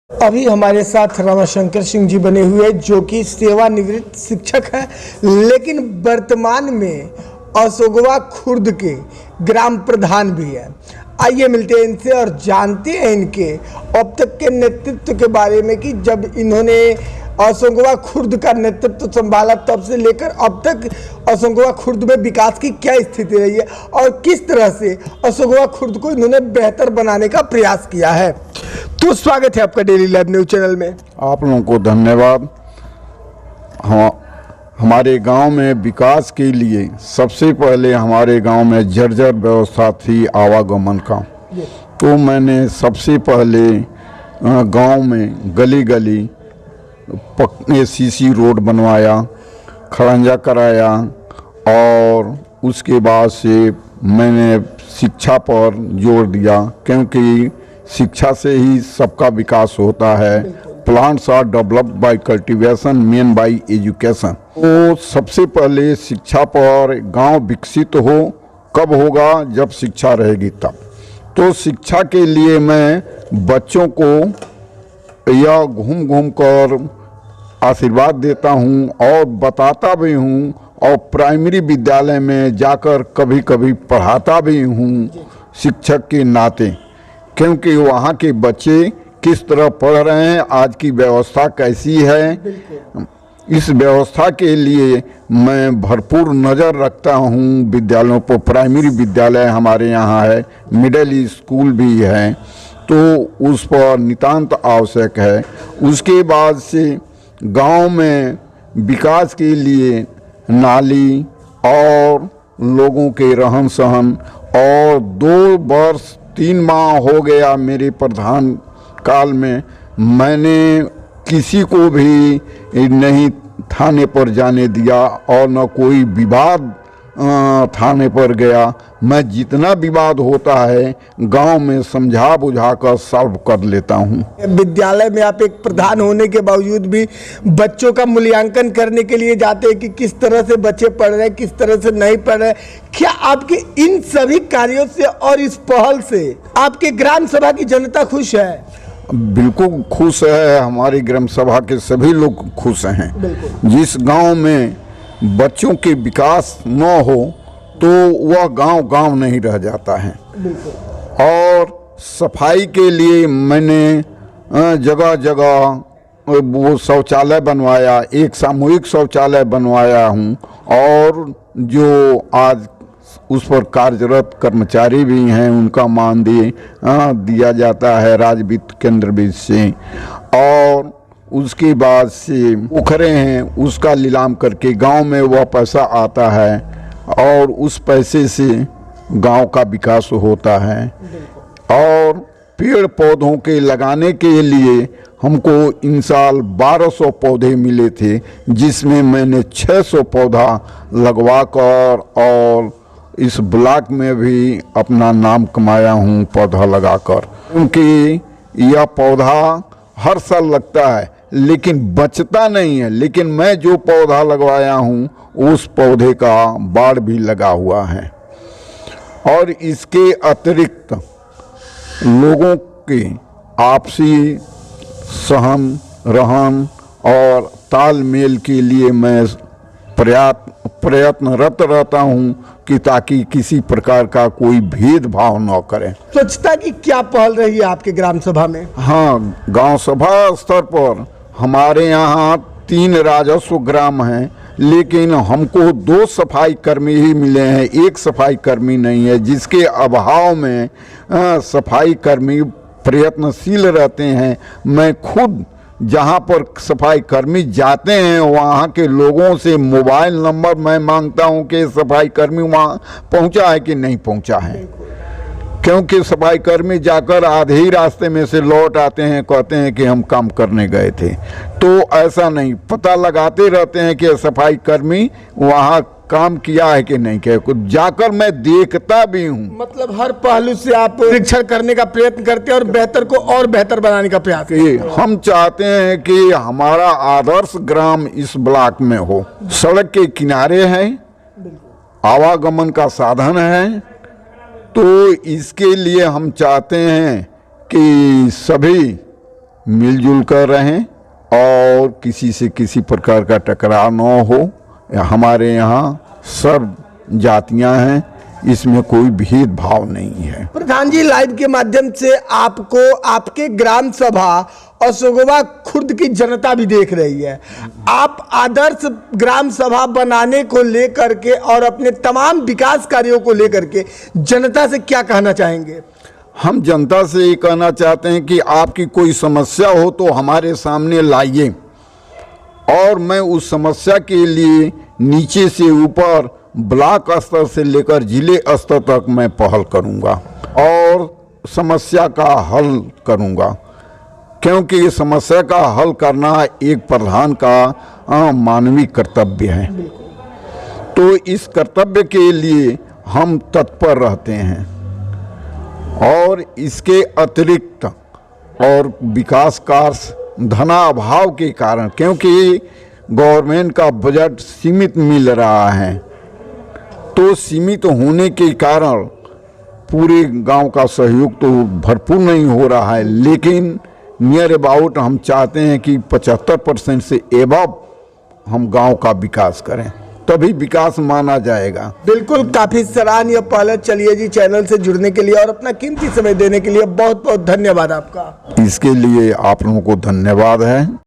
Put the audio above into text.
अभी हमारे साथ रमाशंकर सिंह जी बने हुए जो कि सेवानिवृत्त शिक्षक हैं, लेकिन वर्तमान में अशोकवा खुर्द के ग्राम प्रधान भी हैं। आइए मिलते हैं इनसे और जानते हैं इनके अब तक के नेतृत्व के बारे में कि जब इन्होंने अशोकवा खुर्द का नेतृत्व संभाला तब से लेकर अब तक अशोकवा खुर्द में विकास की क्या स्थिति रही है और किस तरह से अशोकवा खुर्द को इन्होंने बेहतर बनाने का प्रयास किया है। तो स्वागत है आपका डेली लाइव न्यूज चैनल में। आप लोगों को धन्यवाद। हमारे गांव में विकास के लिए सबसे पहले हमारे गांव में जर्जर व्यवस्था थी आवागमन का, तो मैंने सबसे पहले गांव में गली गली पक्के सीसी रोड बनवाया, खड़ंजा कराया और उसके बाद से मैंने शिक्षा पर जोर दिया, क्योंकि शिक्षा से ही सबका विकास होता है। Plants are developed by cultivation, men by education. तो सबसे पहले शिक्षा पर गांव विकसित हो कब होगा, जब शिक्षा रहेगी तब। तो शिक्षा के लिए मैं बच्चों को यह घूम घूम कर आशीर्वाद देता हूं और बताता भी हूं, और प्राइमरी विद्यालय में जाकर कभी कभी पढ़ाता भी हूं शिक्षक के नाते, क्योंकि वहाँ के बच्चे किस तरह पढ़ रहे हैं, आज की व्यवस्था कैसी है। इस व्यवस्था के लिए मैं भरपूर नज़र रखता हूँ विद्यालयों पर। प्राइमरी विद्यालय हमारे यहाँ है, मिडिल स्कूल भी है, तो उस पर नितांत आवश्यक है। उसके बाद से गांव में विकास के लिए नाली और लोगों के रहन सहन, और 2 वर्ष 3 माह हो गया मेरे प्रधान काल में मैंने किसी को भी नहीं थाने पर जाने दिया और न कोई विवाद थाने पर गया। मैं जितना विवाद होता है गांव में समझा बुझा कर सॉल्व कर लेता हूं। विद्यालय में आप एक प्रधान होने के बावजूद भी बच्चों का मूल्यांकन करने के लिए जाते हैं कि किस तरह से बच्चे पढ़ रहे हैं, किस तरह से नहीं पढ़ रहे। क्या आपके इन सभी कार्यों से और इस पहल से आपके ग्राम सभा की जनता खुश है? बिल्कुल खुश है। हमारी ग्राम सभा के सभी लोग खुश हैं। जिस गांव में बच्चों के विकास न हो तो वह गांव गांव नहीं रह जाता है। और सफाई के लिए मैंने जगह जगह वो शौचालय बनवाया, एक सामूहिक शौचालय बनवाया हूँ, और जो आज उस पर कार्यरत कर्मचारी भी हैं उनका मानदेय दिया जाता है राज्य वित्त केंद्र वित्त से। और उसके बाद से पोखरे हैं, उसका नीलाम करके गांव में वह पैसा आता है और उस पैसे से गांव का विकास होता है। और पेड़ पौधों के लगाने के लिए हमको इन साल 1200 पौधे मिले थे, जिसमें मैंने 600 पौधा लगवाकर और इस ब्लॉक में भी अपना नाम कमाया हूँ पौधा लगाकर। क्योंकि यह पौधा हर साल लगता है लेकिन बचता नहीं है, लेकिन मैं जो पौधा लगवाया हूँ उस पौधे का बाड़ भी लगा हुआ है। और इसके अतिरिक्त लोगों के आपसी सहन रहन और तालमेल के लिए मैं प्रयत्नरत रहता हूँ कि ताकि किसी प्रकार का कोई भेदभाव न करें। स्वच्छता की क्या पहल रही है आपके ग्राम सभा में? हाँ, गांव सभा स्तर पर हमारे यहाँ 3 राजस्व ग्राम हैं, लेकिन हमको 2 सफाई कर्मी ही मिले हैं, 1 सफाई कर्मी नहीं है, जिसके अभाव में सफाई कर्मी प्रयत्नशील रहते हैं। मैं खुद जहाँ पर सफाई कर्मी जाते हैं वहाँ के लोगों से मोबाइल नंबर मैं मांगता हूँ कि सफाई कर्मी वहाँ पहुँचा है कि नहीं पहुँचा है, क्योंकि सफाई कर्मी जाकर आधे ही रास्ते में से लौट आते हैं, कहते हैं कि हम काम करने गए थे। तो ऐसा नहीं, पता लगाते रहते हैं कि सफाई कर्मी वहाँ काम किया है कि नहीं किया, कुछ जाकर मैं देखता भी हूँ। मतलब हर पहलू से आप निरीक्षण करने का प्रयत्न करते हैं और बेहतर को और बेहतर बनाने का प्रयास करते हैं। हम चाहते हैं कि हमारा आदर्श ग्राम इस ब्लॉक में हो, सड़क के किनारे है, आवागमन का साधन है, तो इसके लिए हम चाहते हैं कि सभी मिलजुल कर रहें और किसी से किसी प्रकार का टकराव न हो। हमारे यहाँ सर्व जातियाँ हैं, इसमें कोई भेदभाव नहीं है। प्रधान जी, लाइव के माध्यम से आपको आपके ग्राम सभा अशोकवा खुर्द की जनता भी देख रही है। आप आदर्श ग्राम सभा बनाने को लेकर के और अपने तमाम विकास कार्यों को लेकर के जनता से क्या कहना चाहेंगे? हम जनता से ये कहना चाहते हैं कि आपकी कोई समस्या हो तो हमारे सामने लाइए और मैं उस समस्या के लिए नीचे से ऊपर ब्लॉक स्तर से लेकर जिले स्तर तक मैं पहल करूंगा और समस्या का हल करूंगा, क्योंकि ये समस्या का हल करना एक प्रधान का मानवीय कर्तव्य है। तो इस कर्तव्य के लिए हम तत्पर रहते हैं और इसके अतिरिक्त और विकास कार्य धनाभाव के कारण, क्योंकि गवर्नमेंट का बजट सीमित मिल रहा है, तो सीमित होने के कारण पूरे गांव का सहयोग तो भरपूर नहीं हो रहा है, लेकिन नियर अबाउट हम चाहते हैं कि 75% से एबव हम गांव का विकास करें, तभी विकास माना जाएगा। बिल्कुल, काफी सराहनीय पहल है। चलिए जी, चैनल से जुड़ने के लिए और अपना कीमती समय देने के लिए बहुत बहुत धन्यवाद आपका। इसके लिए आप लोगों को धन्यवाद है।